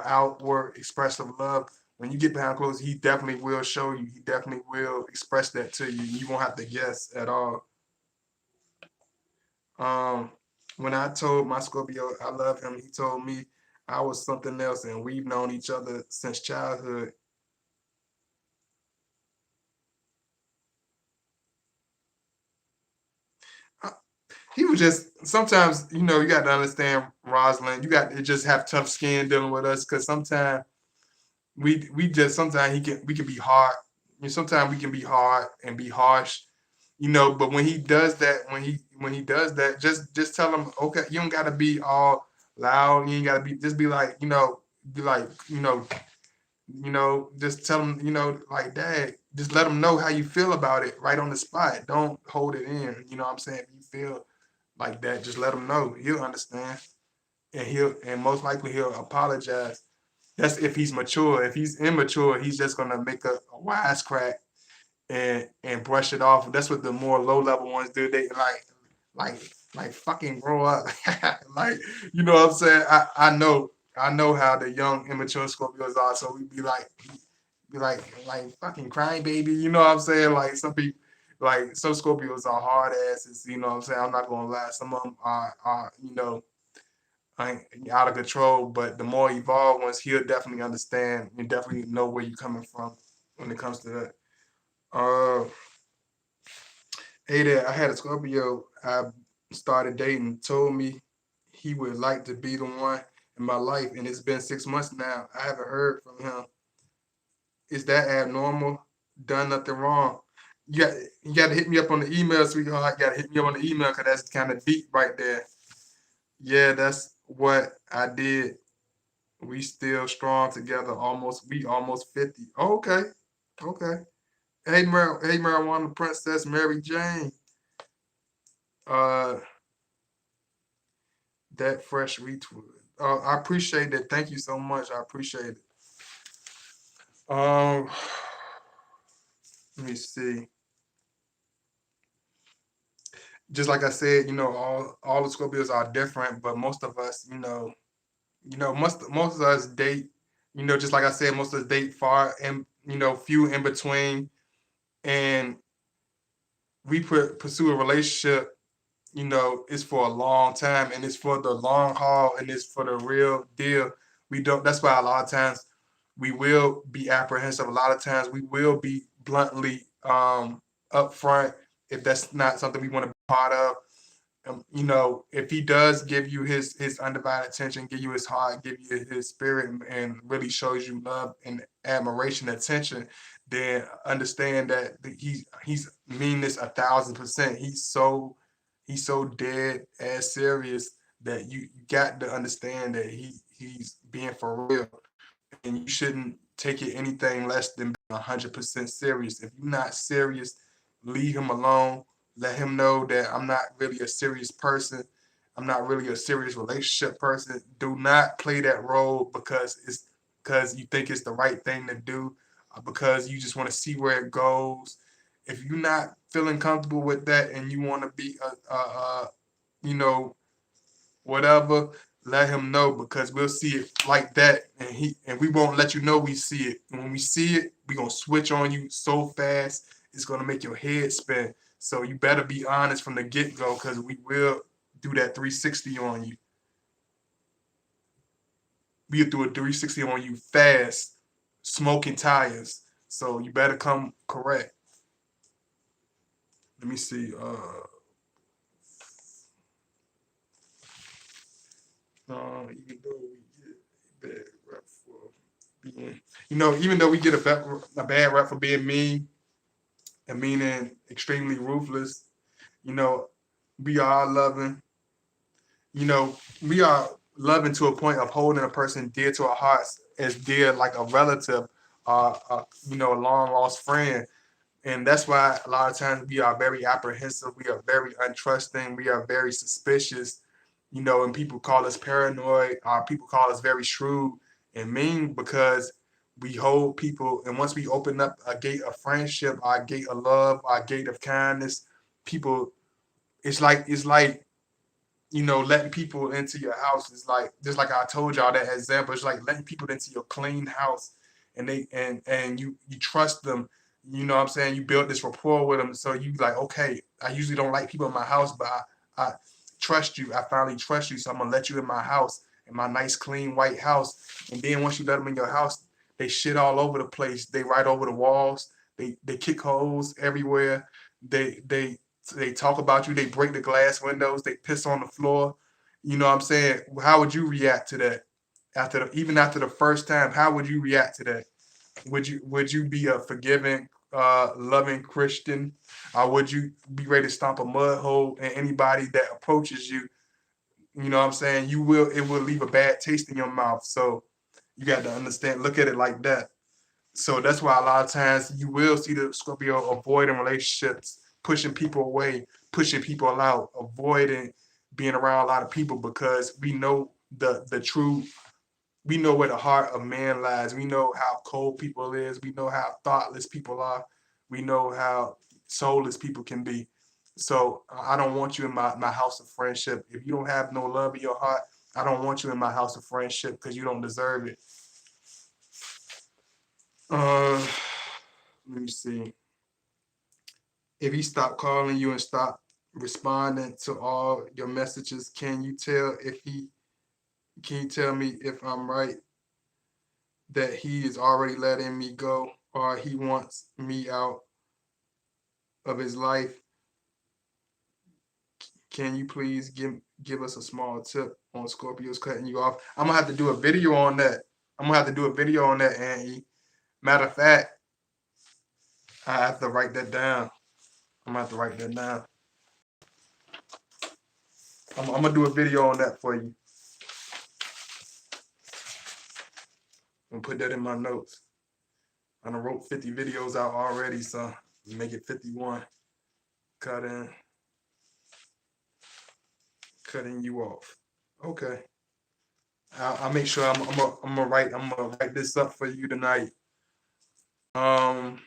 outward expressive love. When you get behind clothes, he definitely will show you. He definitely will express that to you. You won't have to guess at all. Um, when I told my Scorpio I love him, he told me I was something else, and we've known each other since childhood. Uh, He was just sometimes, you got to understand, Rosalind. You got to just have tough skin dealing with us because sometimes we just sometimes we can be hard. Sometimes we can be hard and be harsh, but when he does that, when he does that, just tell him, okay, you don't gotta be all loud, you ain't gotta just be like, be like, just tell him, like, Dad, just let him know how you feel about it right on the spot. Don't hold it in. You know what I'm saying? If you feel like that, just let him know. He'll understand. And most likely he'll apologize. That's if he's mature. If he's immature, he's just gonna make a wisecrack and brush it off. That's what the more low level ones do. They like fucking grow up. Like, you know what I'm saying? I know how the young immature Scorpios are. So we be like fucking crying baby. You know what I'm saying? Like some people. Like some Scorpios are hard asses, you know what I'm saying? I'm not gonna lie. Some of them are out of control, but the more evolved ones, he'll definitely understand and definitely know where you're coming from when it comes to that. Uh, hey there, I had a Scorpio I started dating, told me he would like to be the one in my life, and it's been 6 months now. I haven't heard from him. Is that abnormal? Done nothing wrong. You got to hit me up on the email, sweetheart. You got to hit me up on the email because that's kind of deep right there. Yeah, that's what I did. We still strong together. We almost 50. Oh, okay. Okay. Hey, marijuana princess Mary Jane. Uh, that fresh retweet. I appreciate it. Thank you so much. I appreciate it. Um, let me see. Just like I said, all the Scorpios are different, but most of us, most of us date, just like I said, most of us date far and few in between, and we pursue a relationship, it's for a long time and it's for the long haul and it's for the real deal. We don't, that's why a lot of times we will be apprehensive. A lot of times we will be bluntly upfront if that's not something we want to be part of. You know, if he does give you his undivided attention, give you his heart, give you his spirit, and really shows you love and admiration, attention, then understand that he's mean this 1,000%. He's so dead ass serious that you got to understand that he's being for real, and you shouldn't take it anything less than being 100% serious. If you're not serious, leave him alone. Let him know that I'm not really a serious person. I'm not really a serious relationship person. Do not play that role because you think it's the right thing to do, because you just want to see where it goes. If you're not feeling comfortable with that and you want to be you know, whatever, let him know, because we'll see it like that, and we won't let you know we see it. And when we see it, we gonna switch on you so fast, it's gonna make your head spin. So you better be honest from the get-go, because we will do that 360 on you. We'll do a 360 on you fast, smoking tires. So you better come correct. Let me see. Even though we get bad rep for being, you know, even though we get a bad rep for being mean and meaning extremely ruthless, you know, we are loving. You know, we are loving to a point of holding a person dear to our hearts, as dear like a relative, you know, a long lost friend. And that's why a lot of times we are very apprehensive, we are very untrusting, we are very suspicious, you know, and people call us paranoid, people call us very shrewd and mean, because we hold people, and once we open up a gate of friendship, our gate of love, our gate of kindness, people, it's like you know, letting people into your house is like, just like I told y'all that example. It's like letting people into your clean house, and you trust them. You know what I'm saying? You build this rapport with them, so you like, okay, I usually don't like people in my house, but I trust you. I finally trust you, so I'm gonna let you in my house, in my nice clean white house. And then once you let them in your house, they shit all over the place. They right over the walls. They kick holes everywhere. They talk about you, they break the glass windows, they piss on the floor. You know what I'm saying? How would you react to that? Even after the first time, how would you react to that? Would you be a forgiving, loving Christian? Or would you be ready to stomp a mud hole in anybody that approaches you? You know what I'm saying? It will leave a bad taste in your mouth. So you got to understand, look at it like that. So that's why a lot of times you will see the Scorpio avoiding relationships, pushing people away, pushing people out, avoiding being around a lot of people, because we know the true, we know where the heart of man lies. We know how cold people is. We know how thoughtless people are. We know how soulless people can be. So I don't want you in my house of friendship. If you don't have no love in your heart, I don't want you in my house of friendship, because you don't deserve it. Uh, Let me see. If he stopped calling you and stopped responding to all your messages, can you tell me if I'm right that he is already letting me go, or he wants me out of his life? Can you please give us a small tip on Scorpios cutting you off? I'm gonna have to do a video on that. Angie. Matter of fact, I have to write that down. I'm gonna have to write that down. I'm gonna do a video on that for you. I'm gonna put that in my notes. I done wrote 50 videos out already, so make it 51. Cutting you off. Okay. I'll make sure I'm gonna write this up for you tonight. Um,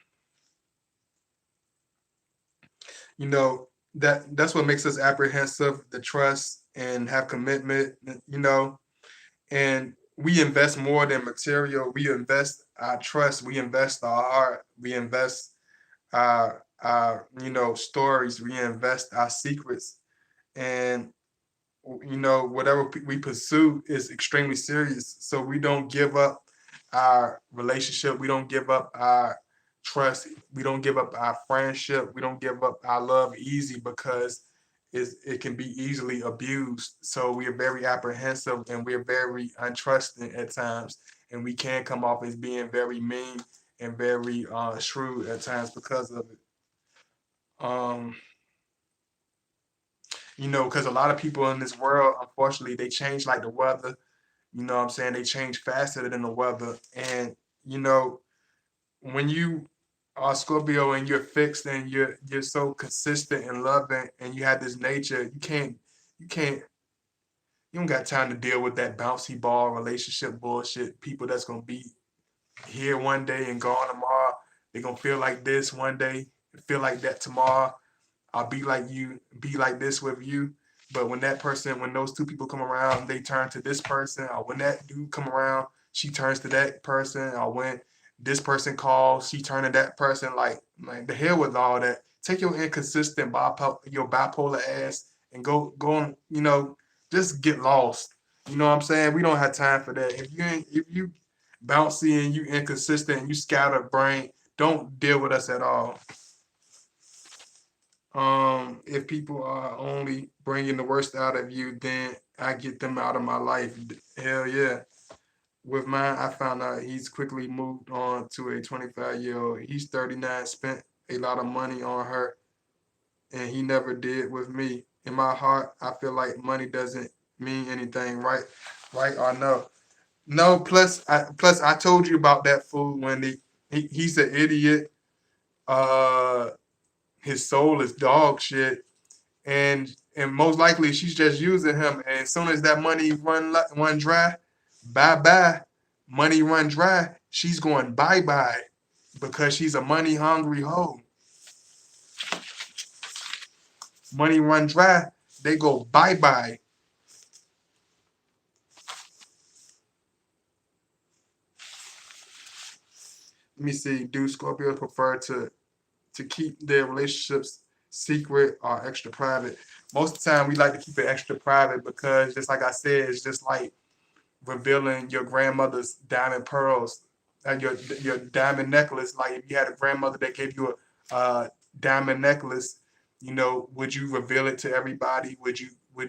you know, that's what makes us apprehensive, the trust and have commitment, you know, and we invest more than material. We invest our trust, we invest our heart, we invest our you know, stories, we invest our secrets, and you know, whatever we pursue is extremely serious. So we don't give up our relationship, we don't give up our trust, we don't give up our friendship, we don't give up our love easy, because it can be easily abused. So we are very apprehensive and we're very untrusting at times, and we can come off as being very mean and very shrewd at times because of it. Um, because a lot of people in this world, unfortunately, they change like the weather. You know what I'm saying? They change faster than the weather. And, you know, when you are Scorpio and you're fixed and you're so consistent and loving and you have this nature, you can't you don't got time to deal with that bouncy ball relationship bullshit. People that's gonna be here one day and gone tomorrow. They're gonna feel like this one day, feel like that tomorrow. I'll be like you, be like this with you. But when those two people come around, they turn to this person. Or when that dude come around, she turns to that person. Or when this person calls, she turn to that person. Like the hell with all that. Take your inconsistent your bipolar ass and go on. Just get lost. You know what I'm saying? We don't have time for that. If you bouncy and you inconsistent and you scatterbrained, don't deal with us at all. If people are only bringing the worst out of you, then I get them out of my life. Hell yeah. With mine, I found out he's quickly moved on to a 25-year-old. He's 39, spent a lot of money on her, and he never did with me. In my heart, I feel like money doesn't mean anything, right? Right or no? No, plus I told you about that fool when he's an idiot. Uh his soul is dog shit, and most likely she's just using him. And as soon as that money run dry, bye bye. Money run dry, she's going bye bye because she's a money hungry hoe. Money run dry, they go bye bye. Let me see. Do Scorpios prefer to keep their relationships secret or extra private? Most of the time, we like to keep it extra private because, just like I said, it's just like revealing your grandmother's diamond pearls, your diamond necklace. Like if you had a grandmother that gave you a diamond necklace, would you reveal it to everybody? Would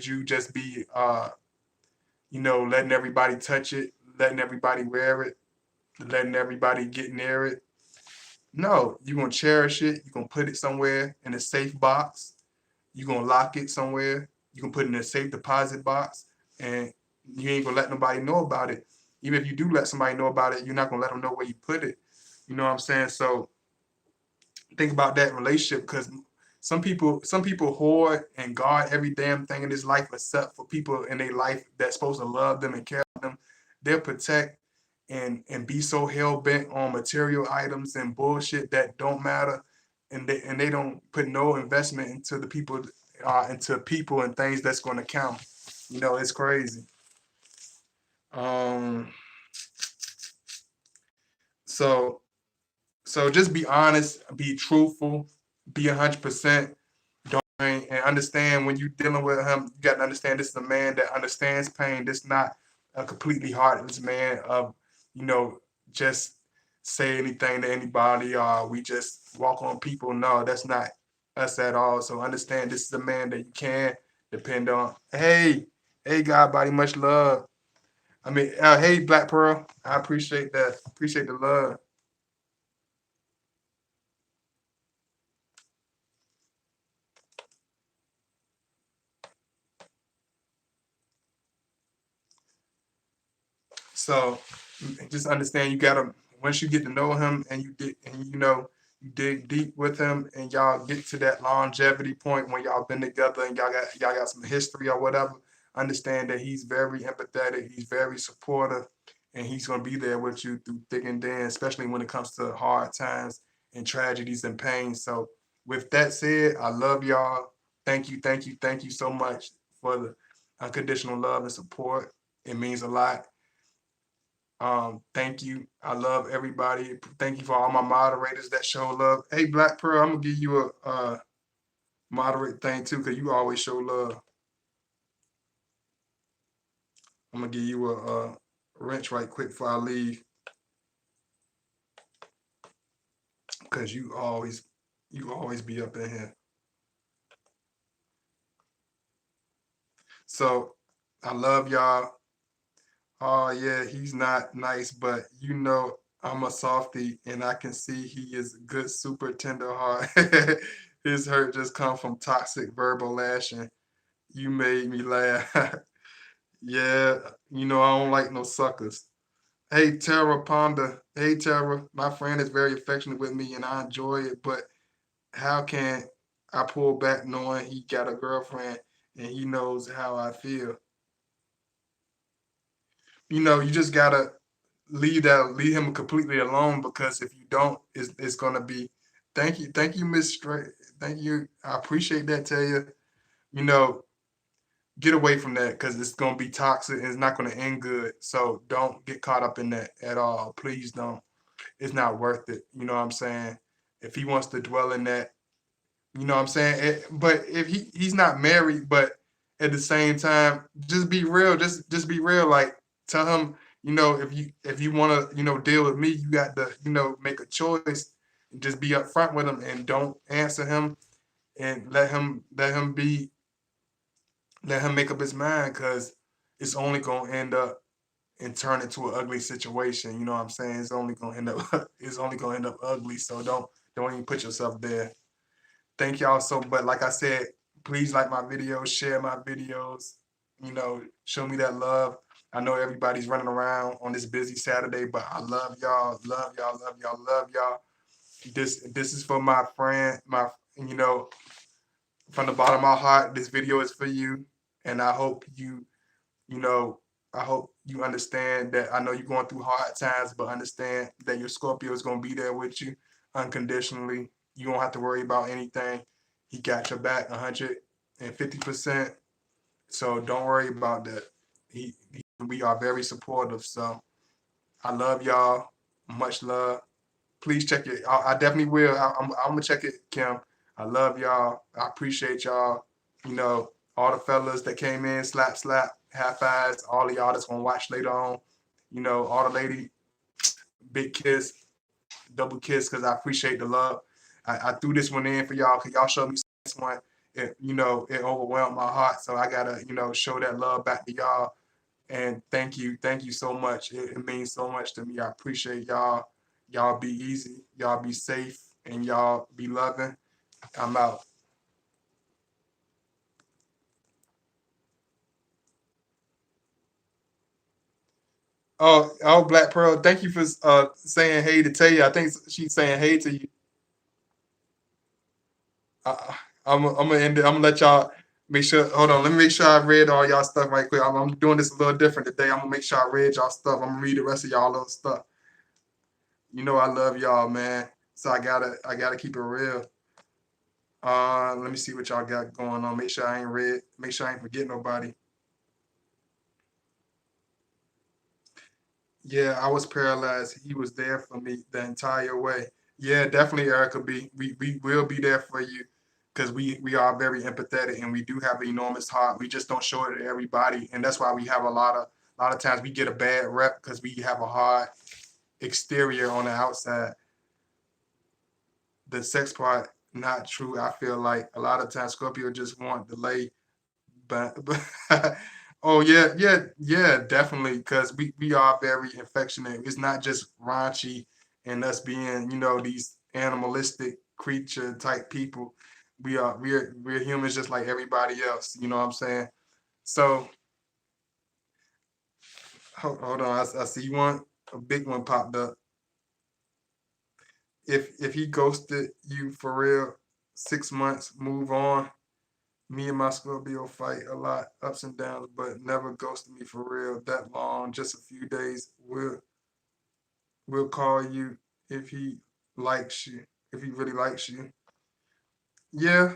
you just be letting everybody touch it, letting everybody wear it, letting everybody get near it? No, you're gonna cherish it. You're gonna put it somewhere in a safe box. You're gonna lock it somewhere. You can put it in a safe deposit box, and you ain't gonna let nobody know about it. Even if you do let somebody know about it, you're not gonna let them know where you put it. You know what I'm saying? So think about that relationship, because some people hoard and guard every damn thing in this life except for people in their life that's supposed to love them and care about them. They'll protect and be so hell bent on material items and bullshit that don't matter, and they don't put no investment into people and things that's going to count. It's crazy. Um, so so just be honest, be truthful, be 100%. And understand when you're dealing with him, you got to understand this is a man that understands pain. This is not a completely heartless man of, you know, just say anything to anybody or we just walk on people. No, that's not us at all. So understand this is a man that you can depend on. Hey, God, body, much love. I mean, hey, Black Pearl, I appreciate that. Appreciate the love. So just understand you gotta, once you get to know him and you dig deep with him and y'all get to that longevity point when y'all been together and y'all got some history or whatever, understand that he's very empathetic, he's very supportive, and he's gonna be there with you through thick and thin, especially when it comes to hard times and tragedies and pain. So with that said, I love y'all. Thank you so much for the unconditional love and support. It means a lot. Thank you. I love everybody. Thank you for all my moderators that show love. Hey, Black Pearl, I'm gonna give you a moderate thing too, because you always show love. I'm gonna give you a wrench right quick before I leave, because you always be up in here. So I love y'all. Oh yeah, he's not nice, but you know I'm a softie and I can see he is good, super tender heart. His hurt just come from toxic verbal lashing. You made me laugh. Yeah, you know I don't like no suckers. Hey Tara Ponda. Hey Tara, my friend is very affectionate with me and I enjoy it, but how can I pull back knowing he got a girlfriend and he knows how I feel? You know, you just gotta leave him completely alone because if you don't, it's gonna be. Thank you, Miss Straight. Thank you. I appreciate that. Tell you, you know, get away from that because it's gonna be toxic and it's not gonna end good. So don't get caught up in that at all. Please don't. It's not worth it. You know what I'm saying? If he wants to dwell in that, you know what I'm saying? But if he's not married, but at the same time, just be real. Just be real. Like tell him, you know, if you want to, you know, deal with me, you got to, you know, make a choice. Just be upfront with him and don't answer him and let him make up his mind because it's only gonna end up and turn into an ugly situation. You know what I'm saying? It's only gonna end up it's only gonna end up ugly. So don't even put yourself there. Thank y'all so, but like I said, please like my videos, share my videos, you know, show me that love. I know everybody's running around on this busy Saturday, but I love y'all, love y'all, love y'all, love y'all. This is for my friend, you know, from the bottom of my heart, this video is for you. And I hope you know, I hope you understand that I know you're going through hard times, but understand that your Scorpio is going to be there with you unconditionally. You don't have to worry about anything. He got your back 150%. So don't worry about that. We are very supportive. So I love y'all. Much love. Please check it. I definitely will. I'm gonna check it, Kim. I love y'all. I appreciate y'all. You know, all the fellas that came in, slap, slap, half eyes, all of y'all that's gonna watch later on. You know, all the lady, big kiss, double kiss, because I appreciate the love. I threw this one in for y'all because y'all showed me this one. You know, it overwhelmed my heart. So I gotta, you know, show that love back to y'all. And thank you so much. It means so much to me. I appreciate y'all. Y'all be easy. Y'all be safe. And y'all be loving. I'm out. Oh, Black Pearl. Thank you for saying hey to tell you. I think she's saying hey to you. I'm gonna end it. I'm gonna let y'all make sure. Hold on. Let me make sure I read all y'all stuff right quick. I'm doing this a little different today. I'm gonna make sure I read y'all stuff. I'm gonna read the rest of y'all little stuff. You know I love y'all, man. So I gotta keep it real. Let me see what y'all got going on. Make sure I ain't read. Make sure I ain't forget nobody. Yeah, I was paralyzed. He was there for me the entire way. Yeah, definitely, Erica B. We will be there for you because we are very empathetic and we do have an enormous heart. We just don't show it to everybody, and that's why we have a lot of times we get a bad rep because we have a hard exterior on the outside. The sex part not true. I feel like a lot of times Scorpio just want to lay. But oh yeah, yeah, yeah, definitely. Because we are very affectionate. It's not just raunchy and us being, you know, these animalistic creature type people. We're humans just like everybody else. You know what I'm saying? So hold on, I see one, a big one popped up. If he ghosted you for real, 6 months, move on. Me and my Scorpio fight a lot, ups and downs, but never ghosted me for real that long. Just a few days. We'll call you if he likes you, if he really likes you. Yeah,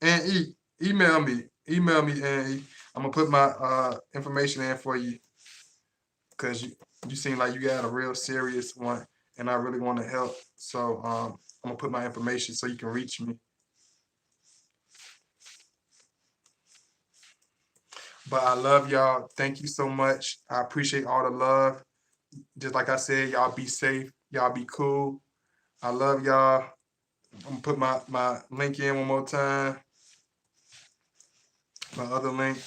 and email me, and I'm gonna put my information in for you because you seem like you got a real serious one, and I really want to help. So I'm gonna put my information so you can reach me. But I love y'all. Thank you so much. I appreciate all the love. Just like I said, y'all be safe. Y'all be cool. I love y'all. I'm gonna put my link in one more time. My other link.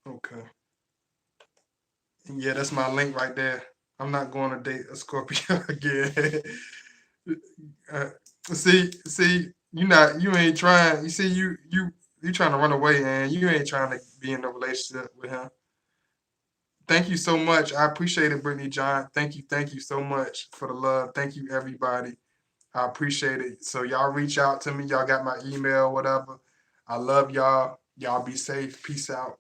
Okay. Yeah, that's my link right there. I'm not going to date a Scorpio again. uh, you ain't trying. You see, you trying to run away, and you ain't trying to be in a relationship with him. Thank you so much. I appreciate it, Brittany John. Thank you so much for the love. Thank you, everybody. I appreciate it. So y'all reach out to me. Y'all got my email, whatever. I love y'all. Y'all be safe. Peace out.